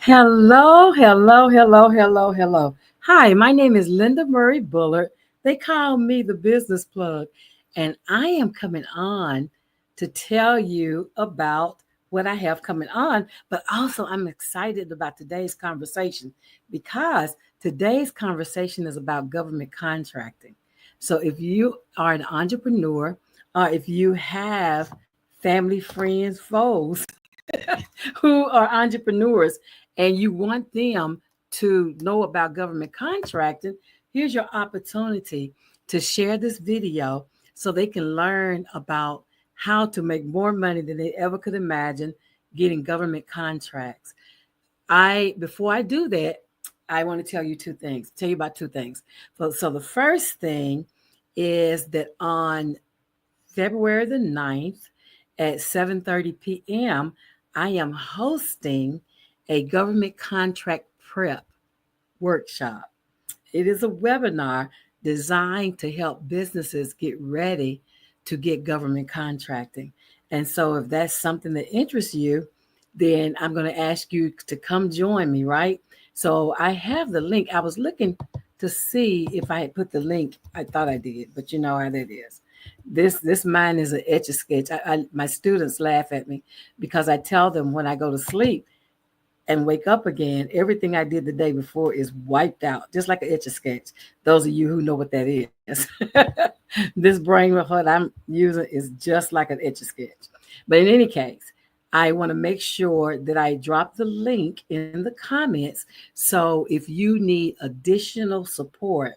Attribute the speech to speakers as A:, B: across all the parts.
A: Hello, hello, hello, hello, hello. Hi, my name is Linda Murray Bullard. They call me the business plug, and I am coming on to tell you about what I have coming on, but also I'm excited about today's conversation because today's conversation is about government contracting. So if you are an entrepreneur or if you have family, friends, foes who are entrepreneurs and you want them to know about government contracting, here's your opportunity to share this video so they can learn about how to make more money than they ever could imagine getting government contracts. I Before I do that, I want to tell you about two things. So the first thing is that on February the 9th at 7:30 p.m., I am hosting a government contract prep workshop. It is a webinar designed to help businesses get ready to get government contracting. And so if that's something that interests you, then I'm going to ask you to come join me, right? So I have the link. I was looking to see if I had put the link. I thought I did, but you know how that is. This mine is an etch a sketch. My students laugh at me because I tell them when I go to sleep and wake up again, everything I did the day before is wiped out, just like an etch a sketch. Those of you who know what that is, this brain method I'm using is just like an etch a sketch. But in any case, I want to make sure that I drop the link in the comments. So if you need additional support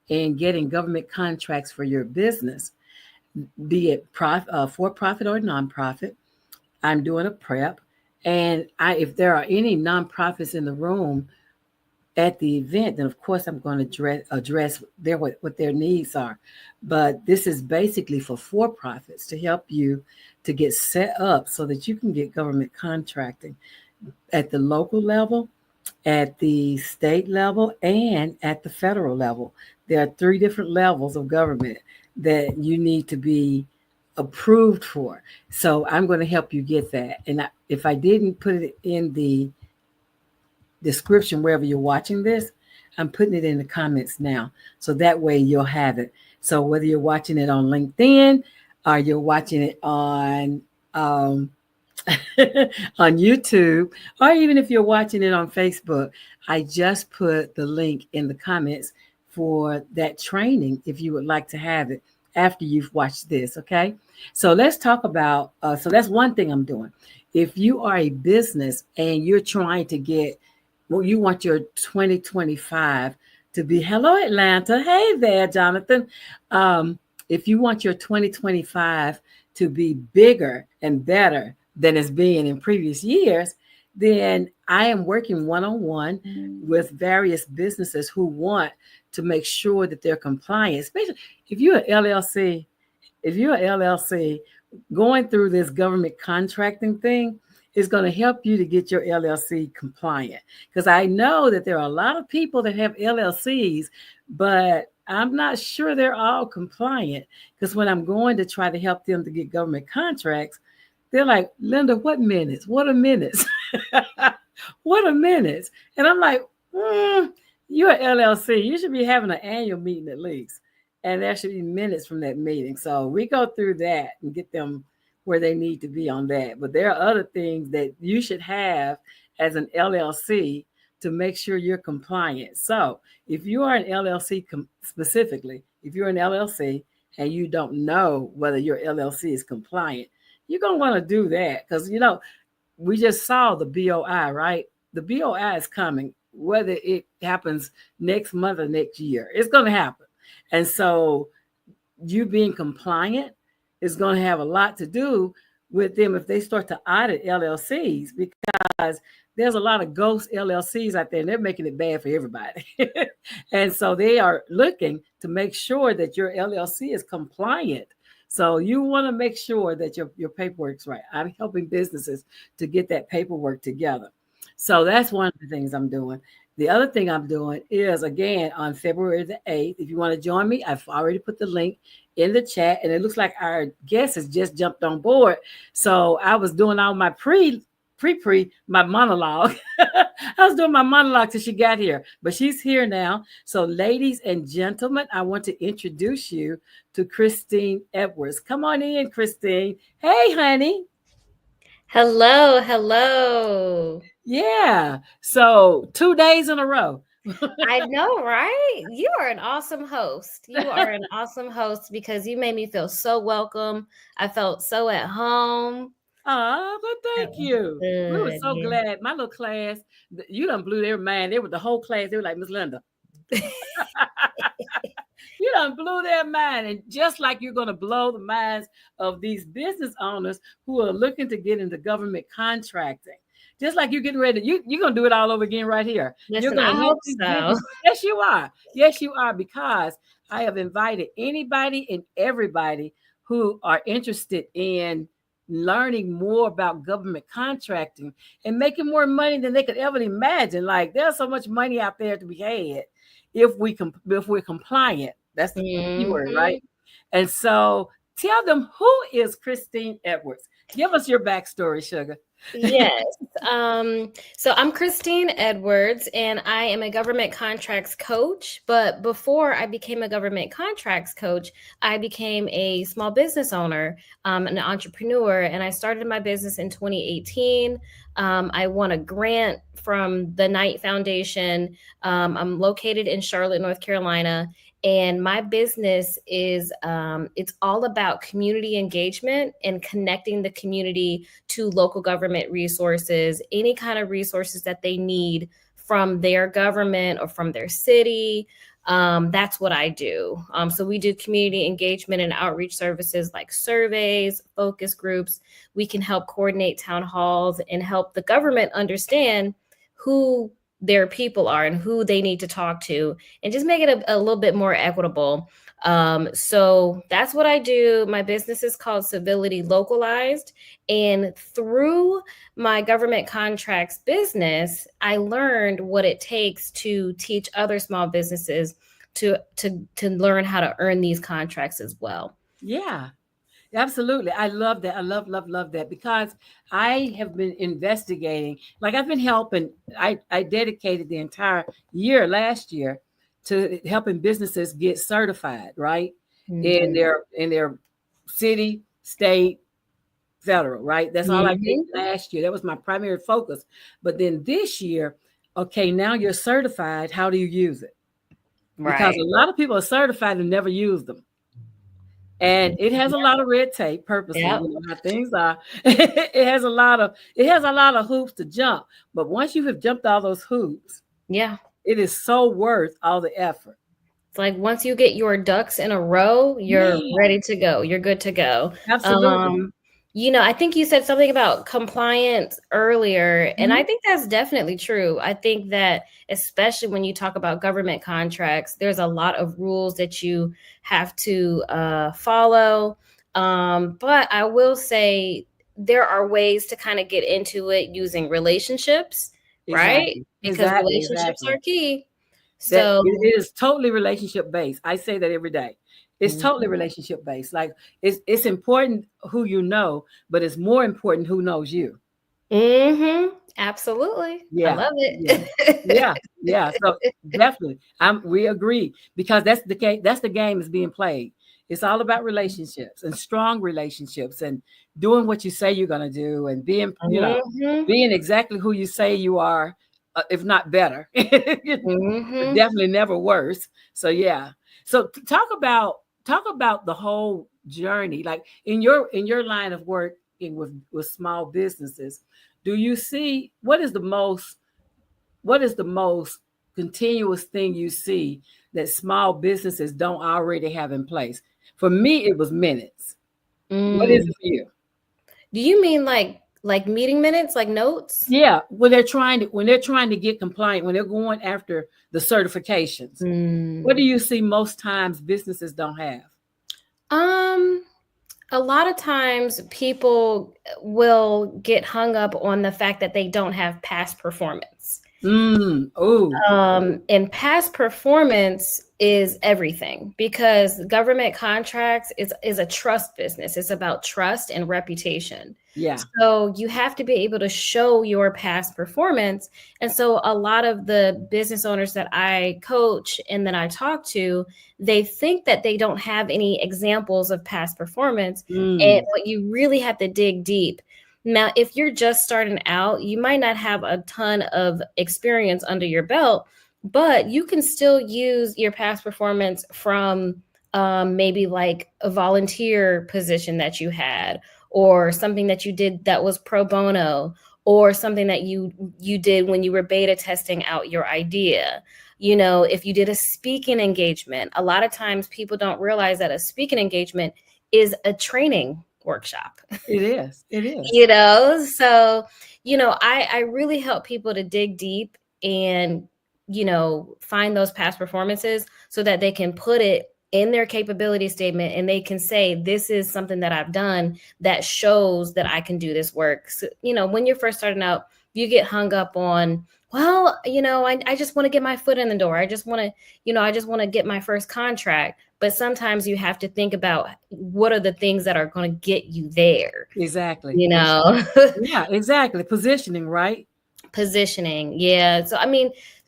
A: in getting government contracts for your business, be it for profit or nonprofit, I'm doing a prep. And if there are any nonprofits in the room at the event, then of course I'm going to address what their needs are. But this is basically for profits to help you to get set up so that you can get government contracting at the local level, at the state level, and at the federal level. There are three different levels of government that you need to be approved for. So I'm going to help you get that. And if I didn't put it in the description wherever you're watching this, I'm putting it in the comments now. So that way you'll have it. So whether you're watching it on LinkedIn or you're watching it on on YouTube, or even if you're watching it on Facebook, I just put the link in the comments for that training if you would like to have it after you've watched this. Okay. So let's talk about, so that's one thing I'm doing. If you are a business and you're trying to get, well, you want your 2025 to be, hello, Atlanta. Hey there, Jonathan. If you want your 2025 to be bigger and better than it's been in previous years, then I am working one-on-one with various businesses who want to make sure that they're compliant, especially if you're an LLC. If you're an LLC, going through this government contracting thing is going to help you to get your LLC compliant. Because I know that there are a lot of people that have LLCs, but I'm not sure they're all compliant. Because when I'm going to try to help them to get government contracts, they're like, Linda, what minutes? What are minutes? What are minutes? And I'm like, you're an LLC. You should be having an annual meeting at least. And there should be minutes from that meeting. So we go through that and get them where they need to be on that. But there are other things that you should have as an LLC to make sure you're compliant. So if you are an LLC specifically, if you're an LLC and you don't know whether your LLC is compliant, you're going to want to do that because, you know, we just saw the BOI, right? The BOI is coming, whether it happens next month or next year. It's going to happen. And so you being compliant is going to have a lot to do with them if they start to audit LLCs, because there's a lot of ghost LLCs out there and they're making it bad for everybody. And so they are looking to make sure that your LLC is compliant. So you want to make sure that your paperwork's right. I'm helping businesses to get that paperwork together. So that's one of the things I'm doing. The other thing I'm doing is, again, on February the 8th, if you want to join me, I've already put the link in the chat, and it looks like our guest has just jumped on board. So I was doing all my my monologue. I was doing my monologue till she got here, but she's here now. So, ladies and gentlemen, I want to introduce you to Christine Edwards. Come on in, Christine. Hey, honey.
B: Hello, hello.
A: Yeah. So 2 days in a row.
B: I know, right? You are an awesome host. You are an awesome host because you made me feel so welcome. I felt so at home.
A: Oh, but
B: That
A: thank
B: was
A: you. We were
B: good.
A: so glad. My little class, you done blew their mind. They were the whole class. They were like, Miss Linda.
B: Yeah.
A: You done blew their mind. And just like you're going to blow the minds of these business owners who are looking to get into government contracting. Just like you're getting ready, you're going to do it all over again right here. You're
B: Listen,
A: going
B: I
A: to help
B: hope
A: these
B: so.
A: business. Yes, you are. Yes, you are. Because I have invited anybody and everybody who are interested in learning more about government contracting and making more money than they could ever imagine. Like there's so much money out there to be had if we're compliant. That's the key word,
B: Mhm.
A: right? And so tell them, who is Christine Edwards? Give us your backstory, sugar.
B: Yes. So I'm Christine Edwards, and I am a government contracts coach. But before I became a government contracts coach, I became a small business owner, an entrepreneur, and I started my business in 2018. I won a grant from the Knight Foundation. I'm located in Charlotte, North Carolina, and my business is it's all about community engagement and connecting the community to local government resources, any kind of resources that they need from their government or from their city. That's what I do. So we do community engagement and outreach services like surveys, focus groups. We can help coordinate town halls and help the government understand who their people are and who they need to talk to, and just make it a little bit more equitable. So that's what I do. My business is called Civility Localized. And through my government contracts business, I learned what it takes to teach other small businesses to learn how to earn these contracts as well.
A: Yeah. Absolutely. I love that. I love that because I have been investigating, like I've been helping, I dedicated the entire year last year to helping businesses get certified, right? In
B: Mhm.
A: their city, state, federal, right? That's all I did
B: Mhm.
A: last year. That was my primary focus. But then this year, okay, now you're certified. How do you use it? Because
B: Right.
A: a lot of people are certified and never use them. And it has a lot of red tape purposely,
B: Yep.
A: you know how things are. It has a lot of hoops to jump. But once you have jumped all those hoops,
B: Yeah.
A: it is so worth all the effort.
B: It's like once you get your ducks in a row, you're
A: Yeah,
B: ready to go. You're good to go.
A: absolutely.
B: Um, I think you said something about compliance earlier, and I
A: Mhm.
B: think that's definitely true. I think that especially when you talk about government contracts, there's a lot of rules that you have to follow. But I will say there are ways to kind of get into it using relationships, right?
A: Exactly.
B: Because
A: Exactly.
B: relationships
A: Exactly.
B: are key.
A: That
B: So,
A: it is totally relationship based. I say that every day. It's totally
B: mhm.
A: relationship based. Like it's important who you know, but it's more important who knows you.
B: Mhm. Absolutely. I
A: Yeah,
B: love
A: yeah, yeah,
B: it.
A: yeah. So definitely, we agree because that's the game is being played. It's all about relationships and strong relationships and doing what you say you're gonna do and being,
B: Mhm.
A: being exactly who you say you are, if not better, but
B: Mhm.
A: definitely never worse. So yeah. So talk about the whole journey, like in your line of work with small businesses. Do you see what is the most continuous thing you see that small businesses don't already have in place? For me, it was minutes. What is
B: Mm.
A: it for you?
B: Do you mean like meeting minutes, like notes?
A: Yeah, when they're trying to get compliant, when they're going after the certifications, what do
B: Mm.
A: you see most times businesses don't have?
B: Um, a lot of times people will get hung up on the fact that they don't have past performance.
A: Oh,
B: And past performance is everything because government contracts is a trust business. It's about trust and reputation.
A: Yeah.
B: So you have to be able to show your past performance. And so a lot of the business owners that I coach and that I talk to, they think that they don't have any examples of past performance. And but you really have to dig deep. Now, if you're just starting out, you might not have a ton of experience under your belt, but you can still use your past performance from maybe like a volunteer position that you had, or something that you did that was pro bono, or something that you did when you were beta testing out your idea. If you did a speaking engagement, a lot of times people don't realize that a speaking engagement is a training workshop.
A: It is. It is.
B: So, I really help people to dig deep and, find those past performances so that they can put it in their capability statement and they can say, this is something that I've done that shows that I can do this work. So, when you're first starting out, you get hung up on, well, I just want to get my foot in the door. I just want to get my first contract. But sometimes you have to think about what are the things that are going to get you there.
A: Exactly.
B: Yeah,
A: exactly. Positioning, right?
B: Positioning. Yeah. So,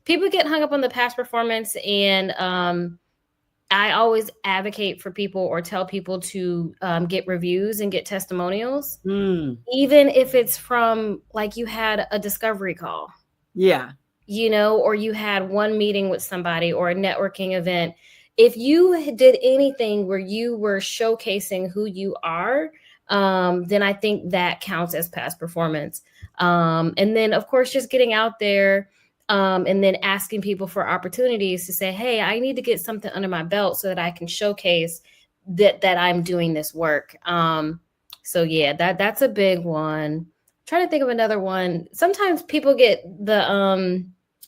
B: people get hung up on the past performance, and I always advocate for people or tell people to get reviews and get testimonials, even if it's from like you had a discovery call.
A: Yeah.
B: Or you had one meeting with somebody or a networking event. If you did anything where you were showcasing who you are, then I think that counts as past performance. And then, of course, just getting out there and then asking people for opportunities to say, hey, I need to get something under my belt so that I can showcase that I'm doing this work. So yeah, that's a big one. I'm trying to think of another one. Sometimes people get the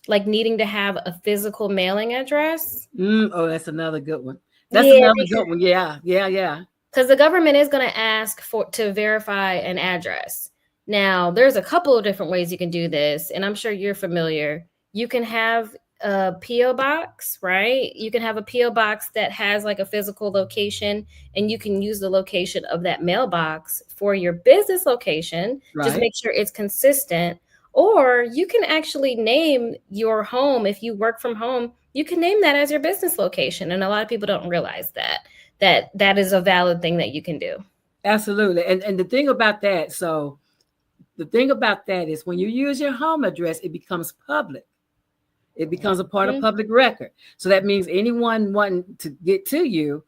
B: like needing to have a physical mailing address.
A: Oh, that's another good one. Another good one. Yeah.
B: Because the government is going to ask to verify an address. Now, there's a couple of different ways you can do this, and I'm sure you're familiar. You can have a P.O. box, right? You can have a P.O. box that has like a physical location, and you can use the location of that mailbox for your business location. Right. Just make sure it's consistent. Or you can actually name your home. If you work from home, you can name that as your business location. And a lot of people don't realize that is a valid thing that you can do.
A: Absolutely. And the thing about that, is when you use your home address, it becomes public. It becomes a part of public record. So that means anyone wanting to get to you,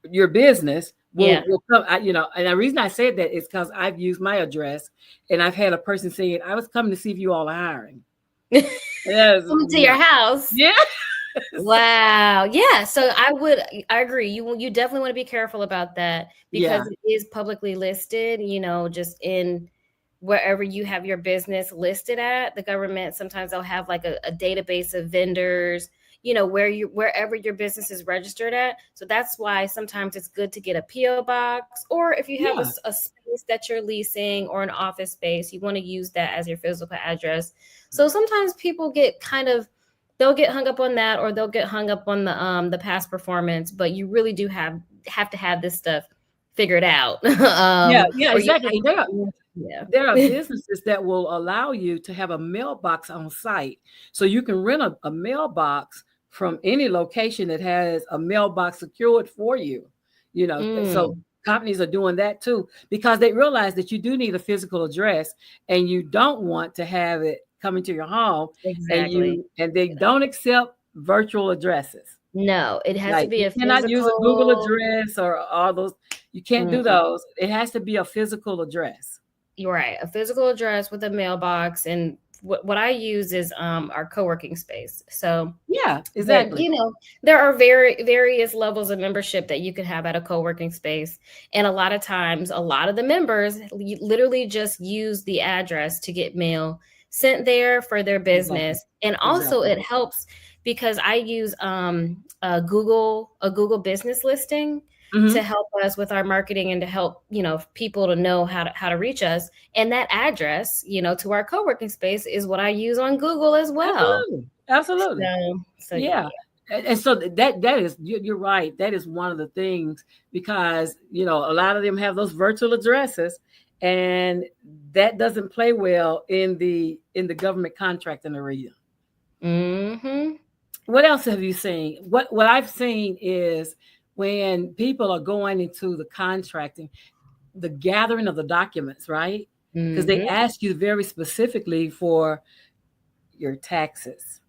A: your business, will come. And the reason I said that is because I've used my address, and I've had a person saying, I was coming to see if you all are hiring.
B: Coming to your house.
A: Yeah.
B: Wow. Yeah. So I agree. You definitely want to be careful about that because it is publicly listed, just in wherever you have your business listed at. The government, sometimes they'll have like a database of vendors, wherever your business is registered at. So that's why sometimes it's good to get a P.O. box, or if you have a space that you're leasing or an office space, you want to use that as your physical address. So sometimes people they'll get hung up on that, or they'll get hung up on the past performance, but you really do have to have this stuff figured out.
A: Exactly. There are businesses that will allow you to have a mailbox on site. So you can rent a mailbox from any location that has a mailbox secured for you. So companies are doing that too, because they realize that you do need a physical address, and you don't want to have it coming to your home.
B: Exactly.
A: And they don't accept virtual addresses.
B: No, it has to be a physical.
A: You cannot use a Google address or all those. You can't do those. It has to be a physical address.
B: You're right. A physical address with a mailbox. And what I use is our co-working space. So
A: yeah, exactly.
B: There are various levels of membership that you can have at a co-working space. And a lot of times, a lot of the members literally just use the address to get mail sent there for their business. Exactly. And also it helps because I use a Google business listing to help us with our marketing and to help, people to know how to reach us. And that address, to our co-working space is what I use on Google as well.
A: Absolutely.
B: So yeah.
A: And so that is, you're right. That is one of the things, because, a lot of them have those virtual addresses, and that doesn't play well in the government contracting arena.
B: Mm-hmm.
A: What else have you seen? What I've seen is when people are going into the contracting, the gathering of the documents, right? Because they
B: Mm-hmm.
A: ask you very specifically for your taxes.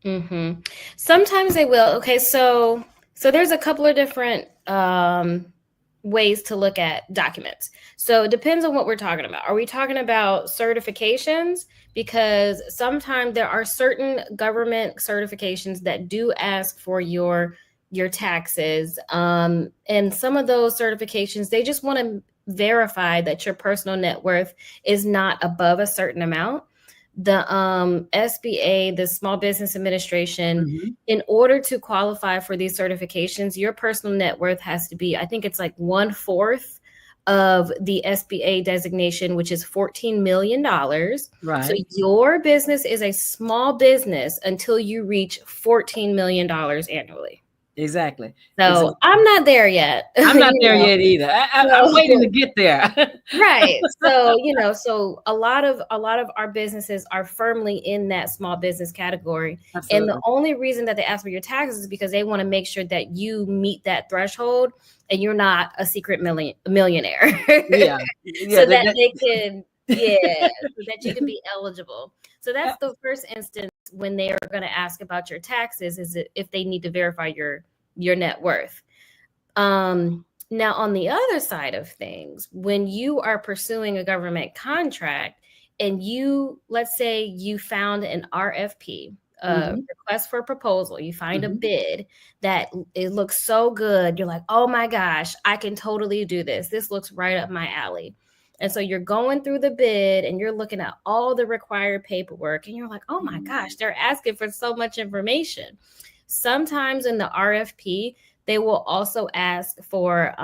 B: Mm-hmm. Sometimes they will. Okay, so there's a couple of different ways to look at documents. So it depends on what we're talking about. Are we talking about certifications? Because sometimes there are certain government certifications that do ask for your taxes. And some of those certifications, they just want to verify that your personal net worth is not above a certain amount. The SBA, the Small Business Administration,
A: Mm-hmm.
B: in order to qualify for these certifications, your personal net worth has to be, I think it's like 1/4 of the SBA designation, which is $14 million.
A: Right.
B: So your business is a small business until you reach $14 million annually.
A: Exactly.
B: So
A: Exactly.
B: I'm not there yet.
A: I'm not there yet either. I'm waiting to get there.
B: Right. So, so a lot of our businesses are firmly in that small business category.
A: Absolutely.
B: And the only reason that they ask for your taxes is because they want to make sure that you meet that threshold and you're not a secret millionaire.
A: Yeah.
B: So that they can, so that you can be eligible. So that's the first instance when they are going to ask about your taxes, is if they need to verify your net worth. Now, on the other side of things, when you are pursuing a government contract and let's say you found an RFP, request for proposal, you find a bid that it looks so good. You're like, oh my gosh, I can totally do this. This looks right up my alley. And so you're going through the bid and you're looking at all the required paperwork and you're like, oh my gosh, they're asking for so much information. Sometimes in the RFP, they will also ask for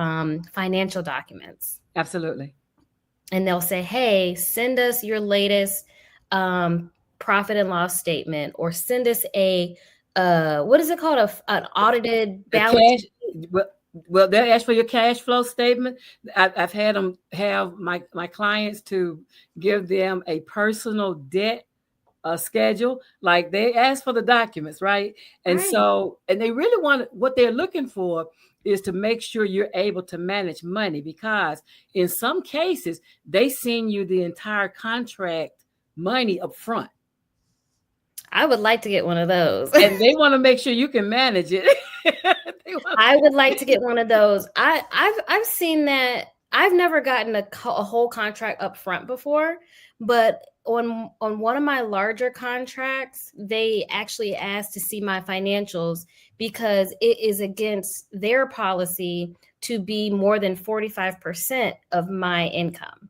B: financial documents.
A: Absolutely.
B: And they'll say, hey, send us your latest profit and loss statement, or send us a, what is it called? An audited balance sheet.
A: Well, they'll ask for your cash flow statement. I've had them have my clients to give them a personal debt schedule. Like, they ask for the documents, right? And
B: Right.
A: so, and they really want, what they're looking for is to make sure you're able to manage money, because in some cases they send you the entire contract money up front.
B: I would like to get one of those.
A: And they want to make sure you can manage it.
B: I would like to get one of those. I've seen that. I've never gotten a whole contract up front before, but on one of my larger contracts, they actually asked to see my financials because it is against their policy to be more than 45% of my income.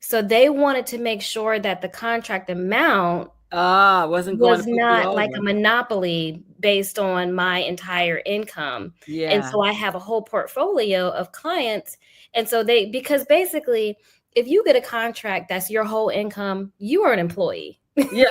B: So they wanted to make sure that the contract amount was not like a monopoly based on my entire income.
A: Yeah.
B: And so I have a whole portfolio of clients. And so because basically, if you get a contract that's your whole income, you are an employee.
A: Yeah.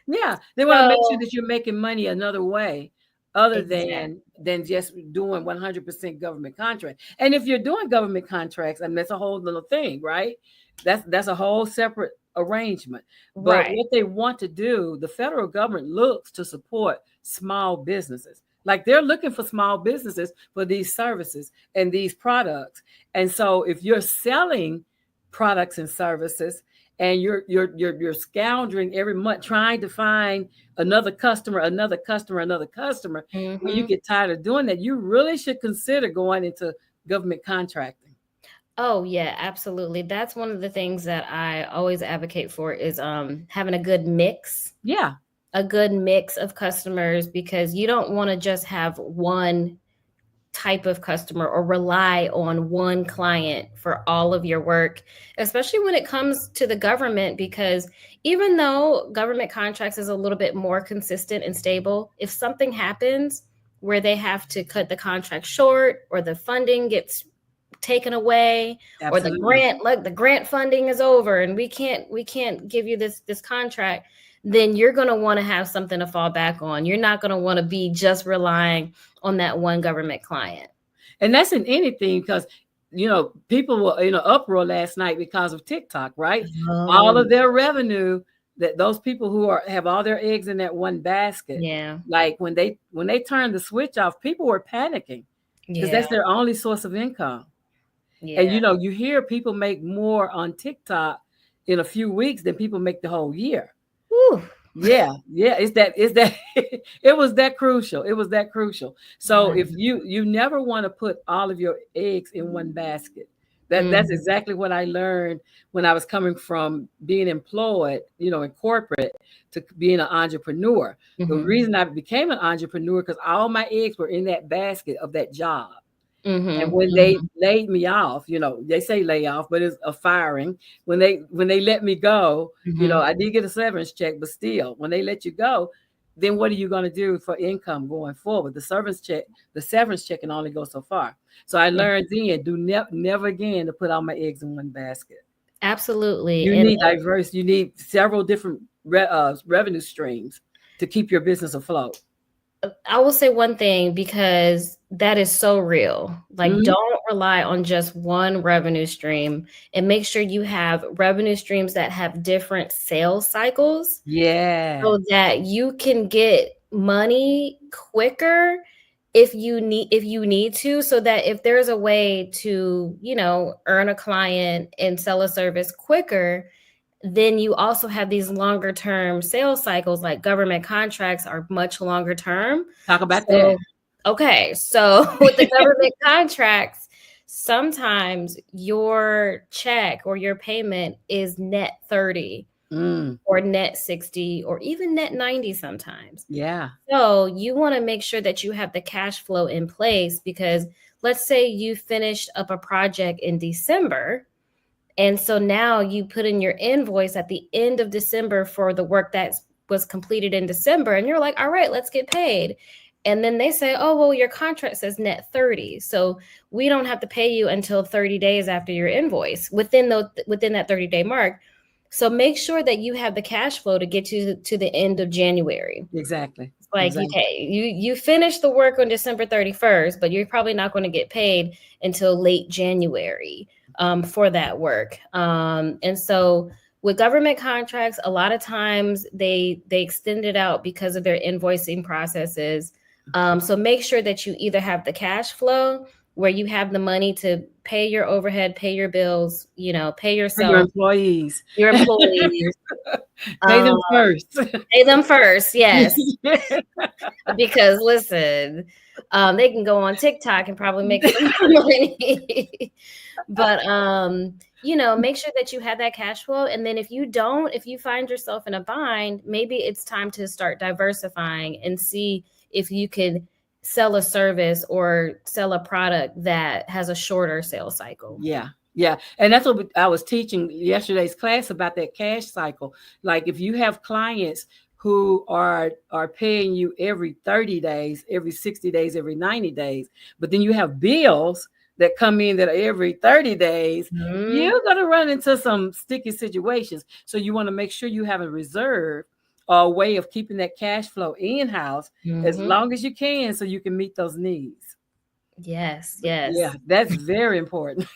B: Yeah.
A: They want to make sure that you're making money another way other than just doing 100% government contract. And if you're doing government contracts, and that's a whole little thing, right? That's a whole separate arrangement. But what they want to do, the federal government looks to support small businesses. Like, they're looking for small businesses for these services and these products. And so if you're selling products and services and you're scoundering every month trying to find another customer, when you get tired of doing that, you really should consider going into government contracting.
B: Oh yeah, absolutely. That's one of the things that I always advocate for, is having a good mix.
A: Yeah.
B: A good mix of customers, because you don't want to just have one type of customer or rely on one client for all of your work, especially when it comes to the government, because even though government contracts is a little bit more consistent and stable, if something happens where they have to cut the contract short, or the funding gets taken away,
A: Absolutely.
B: or the grant funding is over and we can't give you this contract, then you're going to want to have something to fall back on. You're not going to want to be just relying on that one government client.
A: And that's in anything, because people were in an uproar last night because of TikTok, right? All
B: Oh,
A: of their revenue, that those people who have all their eggs in that one basket,
B: yeah.
A: like when they turned the switch off, people were panicking because
B: Yeah.
A: that's their only source of income. And
B: Yeah.
A: you hear people make more on TikTok in a few weeks than people make the whole year.
B: Whew.
A: Yeah, yeah, it's that it was that crucial. It was that crucial. So
B: Wow.
A: if you never want to put all of your eggs in one basket. That's
B: Mhm.
A: exactly what I learned when I was coming from being employed, in corporate, to being an entrepreneur. The
B: Mhm.
A: reason I became an entrepreneur because all my eggs were in that basket of that job. And
B: Mhm.
A: when they
B: Mhm.
A: laid me off, they say lay off, but it's a firing. When they let me go,
B: Mhm.
A: I did get a severance check, but still, when they let you go, then what are you going to do for income going forward? The severance check can only go so far. So I learned then, never again to put all my eggs in one basket.
B: Absolutely.
A: You
B: And
A: need diverse. You need several different revenue streams to keep your business afloat.
B: I will say one thing because that is so real. Like,
A: Mhm.
B: don't rely on just one revenue stream and make sure you have revenue streams that have different sales cycles
A: Yeah.
B: so that you can get money quicker if you need to, so that if there's a way to, earn a client and sell a service quicker, then you also have these longer term sales cycles. Like government contracts are much longer term.
A: Talk about that.
B: So, okay. So with the government contracts, sometimes your check or your payment is net 30
A: Mm,
B: or net 60 or even net 90 sometimes.
A: yeah.
B: So you want to make sure that you have the cash flow in place, because let's say you finished up a project in December, and so now you put in your invoice at the end of December for the work that was completed in December. And you're like, all right, let's get paid. And then they say, oh, well, your contract says net 30. So we don't have to pay you until 30 days after your invoice within that 30-day mark. So make sure that you have the cash flow to get you to the end of January.
A: Exactly.
B: Like,
A: Exactly.
B: okay, you finish the work on December 31st, but you're probably not going to get paid until late January for that work. And so with government contracts, a lot of times they extend it out because of their invoicing processes. So make sure that you either have the cash flow where you have the money to pay your overhead, pay your bills, pay
A: For your
B: yourself,
A: employees.
B: your employees.
A: Pay
B: Um,
A: them first.
B: Pay them first, yes. Because listen, they can go on TikTok and probably make some money. But make sure that you have that cash flow. And then if you find yourself in a bind, maybe it's time to start diversifying and see if you could sell a service or sell a product that has a shorter sales cycle.
A: Yeah. Yeah. And that's what I was teaching yesterday's class about, that cash cycle. Like if you have clients who are paying you every 30 days, every 60 days, every 90 days, but then you have bills that come in that are every 30 days,
B: Mm-hmm.
A: you're going to run into some sticky situations. So you want to make sure you have a reserve or a way of keeping that cash flow in-house as
B: Mm-hmm.
A: long as you can, so you can meet those needs.
B: Yes,
A: Yeah,
B: yes.
A: that's very important.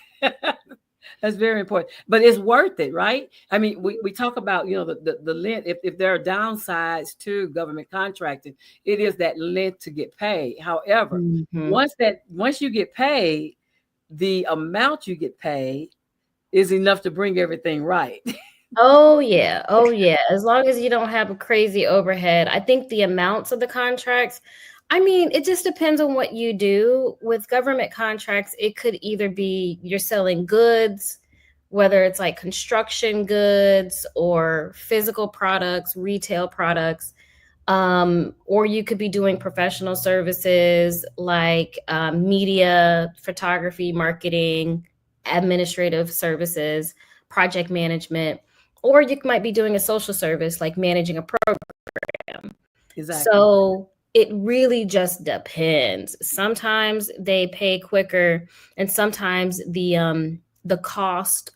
A: That's very important, but it's worth it, right? I mean, we talk about, the length. If there are downsides to government contracting, it is that length to get paid. However,
B: Mm-hmm.
A: once you get paid, the amount you get paid is enough to bring everything right.
B: Oh yeah. Oh yeah. As long as you don't have a crazy overhead. I think the amounts of the contracts, I mean, it just depends on what you do. With government contracts, it could either be you're selling goods, whether it's like construction goods or physical products, retail products, or you could be doing professional services like media, photography, marketing, administrative services, project management, or you might be doing a social service like managing a program.
A: Exactly.
B: So it really just depends. Sometimes they pay quicker, and sometimes the cost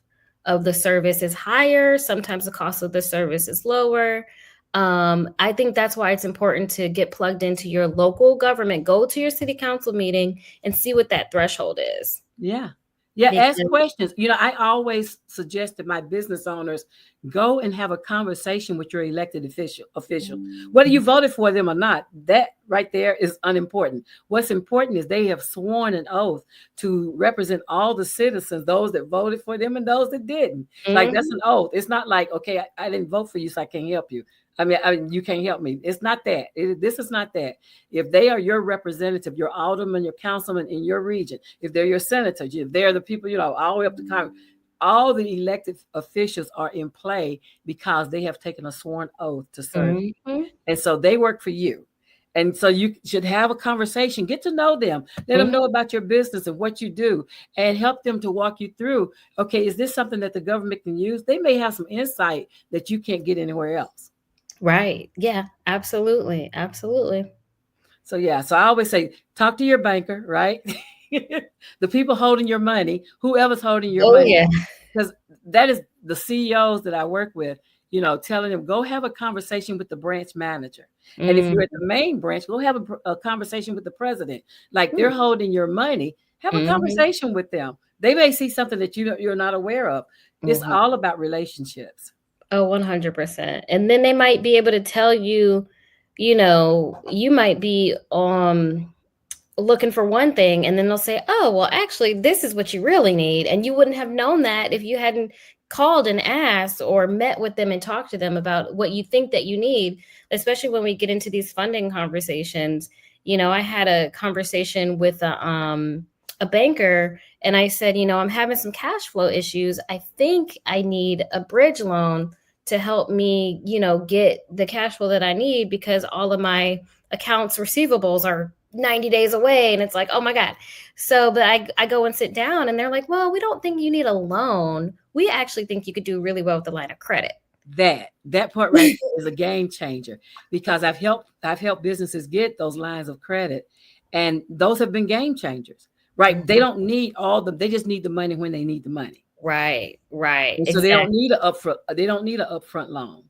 B: of the service is higher. Sometimes the cost of the service is lower. I think that's why it's important to get plugged into your local government. Go to your city council meeting and see what that threshold is.
A: Yeah. Yeah, ask
B: because
A: questions. I always suggest that my business owners go and have a conversation with your elected official. Whether you voted for them or not, that right there is unimportant. What's important is they have sworn an oath to represent all the citizens, those that voted for them and those that didn't. Like, that's an oath. It's not like, okay, I didn't vote for you, so I can't help you. I mean, you can't help me. It's not that. This is not that. If they are your representative, your alderman, your councilman in your region, if they're your senators, if they're the people, all the way up to Congress, all the elected officials are in play because they have taken a sworn oath to serve. And so they work for you. And so you should have a conversation, get to know them, let them know about your business and what you do, and help them to walk you through, okay, is this something that the government can use? They may have some insight that you can't get anywhere else.
B: Right. Yeah, absolutely. Absolutely.
A: So I always say, talk to your banker, right? The people holding your money, whoever's holding your money.
B: Yeah.
A: Because that is the CEOs that I work with, telling them, go have a conversation with the branch manager. And if you're at the main branch, go have a conversation with the president. Like, they're holding your money, have a conversation with them. They may see something that you're not aware of. It's all about relationships.
B: Oh, 100%. And then they might be able to tell you, you might be looking for one thing, and then they'll say, oh, well, actually, this is what you really need. And you wouldn't have known that if you hadn't called and asked or met with them and talked to them about what you think that you need, especially when we get into these funding conversations. I had a conversation with a banker, and I said, I'm having some cash flow issues. I think I need a bridge loan to help me, get the cash flow that I need, because all of my accounts receivables are 90 days away. And it's like, oh my God. So, but I go and sit down, and they're like, well, we don't think you need a loan. We actually think you could do really well with the line of credit.
A: That part right there is a game changer, because I've helped businesses get those lines of credit, and those have been game changers, right? They don't need they just need the money when they need the money.
B: Right.
A: And so they don't need an upfront loan.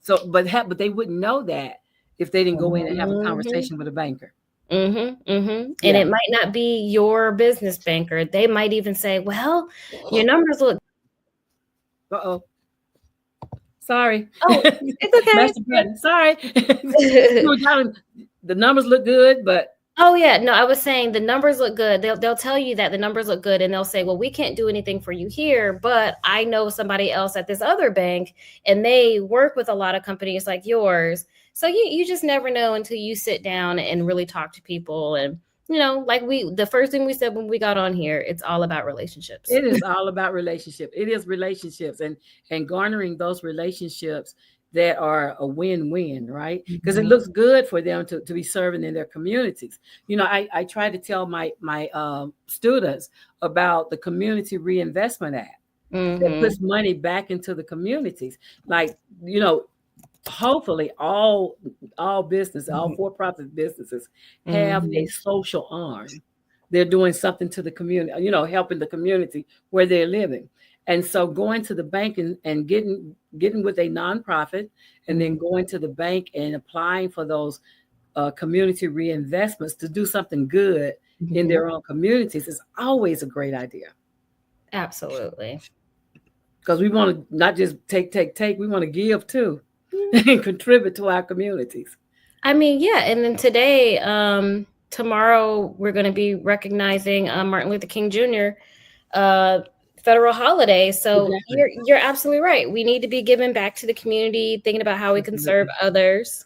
A: So but they wouldn't know that if they didn't go in and have a conversation with a banker.
B: And it might not be your business banker. They might even say, well, your numbers look.
A: Uh-oh. Sorry.
B: Oh, it's okay.
A: Sorry. The numbers look good, but.
B: Oh yeah, no, I was saying the numbers look good. They'll tell you that the numbers look good, and they'll say, well, we can't do anything for you here, but I know somebody else at this other bank, and they work with a lot of companies like yours. So you just never know until you sit down and really talk to people. And like the first thing we said when we got on here, it's all about relationships.
A: It is all about relationship. It is relationships, and garnering those relationships that are a win-win, right? Because it looks good for them to be serving in their communities. I try to tell my students about the Community Reinvestment Act that puts money back into the communities. Like, hopefully all business, all for-profit businesses have a social arm. They're doing something to the community, helping the community where they're living. And so going to the bank and getting with a nonprofit, and then going to the bank and applying for those community reinvestments to do something good in their own communities is always a great idea.
B: Absolutely.
A: Because we want to not just take. We want to give too and contribute to our communities.
B: I mean, yeah. And then today, tomorrow, we're going to be recognizing Martin Luther King Jr., federal holiday. So you're absolutely right. We need to be giving back to the community, thinking about how we can serve others.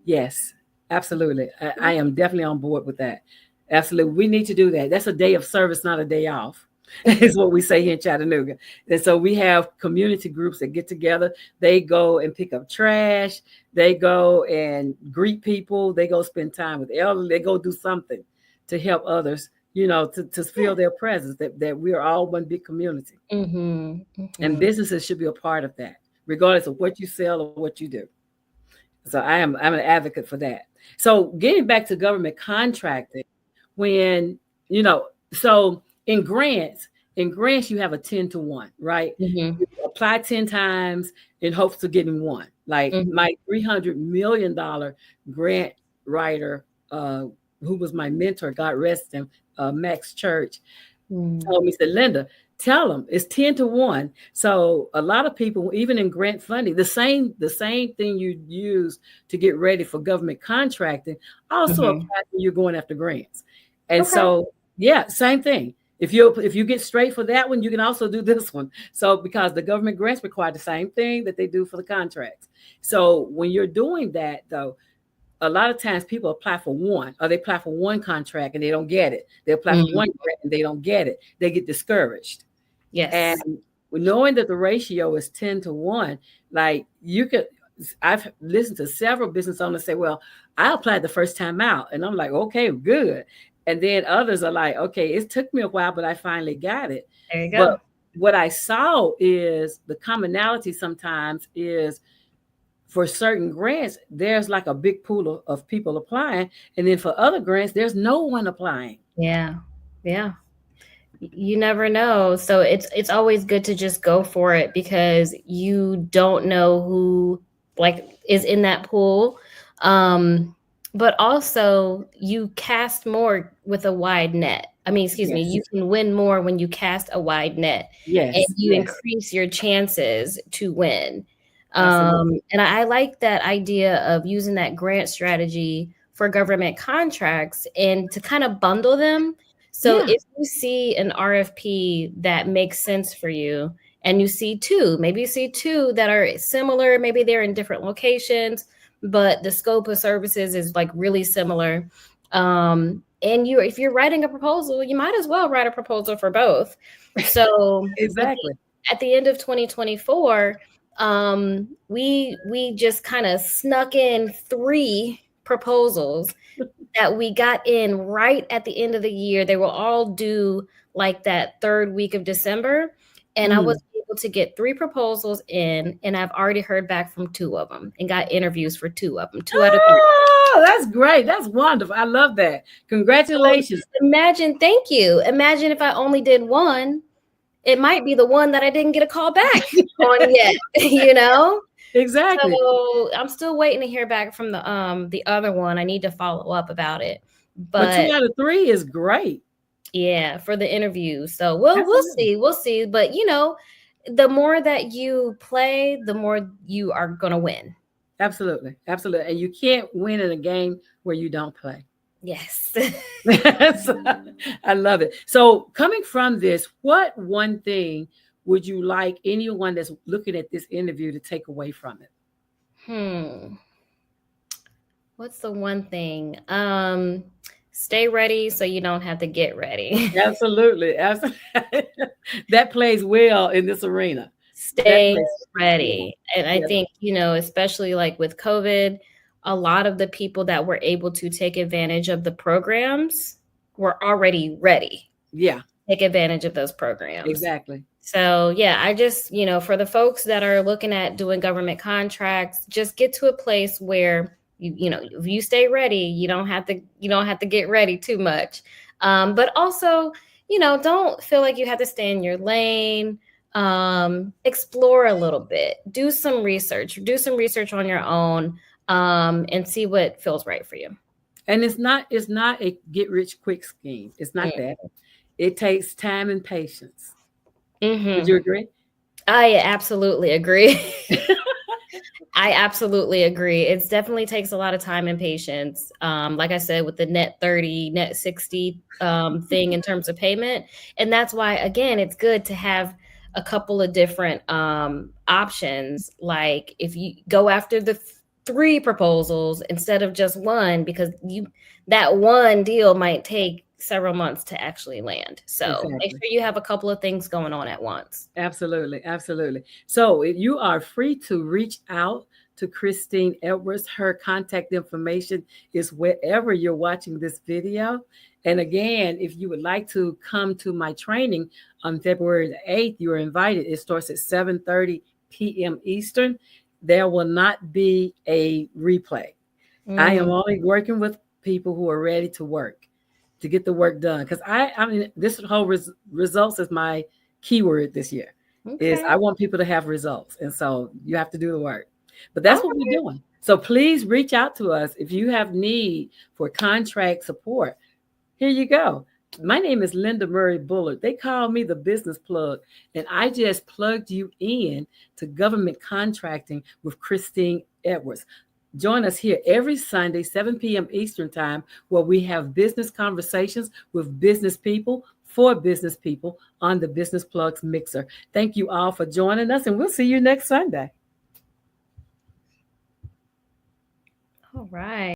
A: Yes, absolutely. I am definitely on board with that. Absolutely. We need to do that. That's a day of service, not a day off, is what we say here in Chattanooga. And so we have community groups that get together. They go and pick up trash. They go and greet people. They go spend time with elders. They go do something to help others, to feel their presence, that we are all one big community. And businesses should be a part of that, regardless of what you sell or what you do. So I'm an advocate for that. So getting back to government contracting, when, so in grants, you have a 10-to-1, right? You apply 10 times in hopes of getting one. Like my $300 million grant writer, who was my mentor, God rest him, Max Church, told me, said, Linda, tell them it's 10-1. So a lot of people, even in grant funding, the same thing you use to get ready for government contracting also applies when you're going after grants. And so, yeah, same thing. If you get straight for that one, you can also do this one. So because the government grants require the same thing that they do for the contracts. So when you're doing that, though, a lot of times people apply for one, or they apply for one contract and they don't get it. They apply for one grant and they don't get it. They get discouraged.
B: Yes.
A: And knowing that the ratio is 10-1, like I've listened to several business owners say, well, I applied the first time out. And I'm like, okay, good. And then others are like, okay, it took me a while, but I finally got it.
B: There you go.
A: But what I saw is the commonality sometimes is for certain grants, there's like a big pool of people applying. And then for other grants, there's no one applying.
B: Yeah. Yeah. You never know. So it's always good to just go for it, because you don't know who like is in that pool. But also you cast more with a wide net. I mean, excuse me, you can win more when you cast a wide net.
A: Yes.
B: And you increase your chances to win. And I like that idea of using that grant strategy for government contracts and to kind of bundle them. So if you see an RFP that makes sense for you, and you see maybe you see two that are similar, maybe they're in different locations, but the scope of services is like really similar. And if you're writing a proposal, you might as well write a proposal for both. So
A: exactly.
B: At the end of 2024, we just kind of snuck in 3 proposals that we got in right at the end of the year. They were all due like that 3rd week of December. And I was able to get 3 proposals in, and I've already heard back from 2 of them and got interviews for 2 of them. 2 out of 3.
A: Oh, that's great. That's wonderful. I love that. Congratulations.
B: So thank you. Imagine if I only did 1. It might be the one that I didn't get a call back on yet, you know?
A: Exactly.
B: So I'm still waiting to hear back from the other one. I need to follow up about it.
A: But 2 out of 3 is great.
B: Yeah, for the interview. So we'll see. But you know, the more that you play, the more you are gonna win.
A: Absolutely. Absolutely. And you can't win in a game where you don't play.
B: Yes.
A: I love it. So coming from this, what one thing would you like anyone that's looking at this interview to take away from it?
B: What's the one thing? Stay ready so you don't have to get ready.
A: Absolutely. That plays well in this arena.
B: Stay ready. And I think, you know, especially like with COVID, a lot of the people that were able to take advantage of the programs were already ready.
A: Yeah.
B: Take advantage of those programs.
A: Exactly.
B: So yeah, I just, you know, for the folks that are looking at doing government contracts, just get to a place where you know, if you stay ready, you don't have to get ready too much. But also, you know, don't feel like you have to stay in your lane. Explore a little bit, do some research on your own, and see what feels right for you.
A: And it's not a get rich quick scheme. It's not that. It takes time and patience. Would you agree?
B: I absolutely agree. I absolutely agree. It definitely takes a lot of time and patience. Like I said, with the net 30, net 60 thing in terms of payment. And that's why, again, it's good to have a couple of different options. Like if you go after the 3 proposals instead of just 1, because that one deal might take several months to actually land. So make sure you have a couple of things going on at once.
A: Absolutely. Absolutely. So you are free to reach out to Christine Edwards. Her contact information is wherever you're watching this video. And again, if you would like to come to my training on February the 8th, you are invited. It starts at 7:30 p.m. Eastern. There will not be a replay. I am only working with people who are ready to work, to get the work done. Because I mean, this whole results is my keyword this year. Is I want people to have results. And so you have to do the work. But that's what we're doing. So please reach out to us if you have need for contract support. Here you go. My name is Linda Murray Bullard. They call me the business plug, and I just plugged you in to government contracting with Christine Edwards. Join us here every Sunday, 7 p.m. Eastern Time, where we have business conversations with business people for business people on the Business Plugs Mixer. Thank you all for joining us, and we'll see you next Sunday.
B: All right.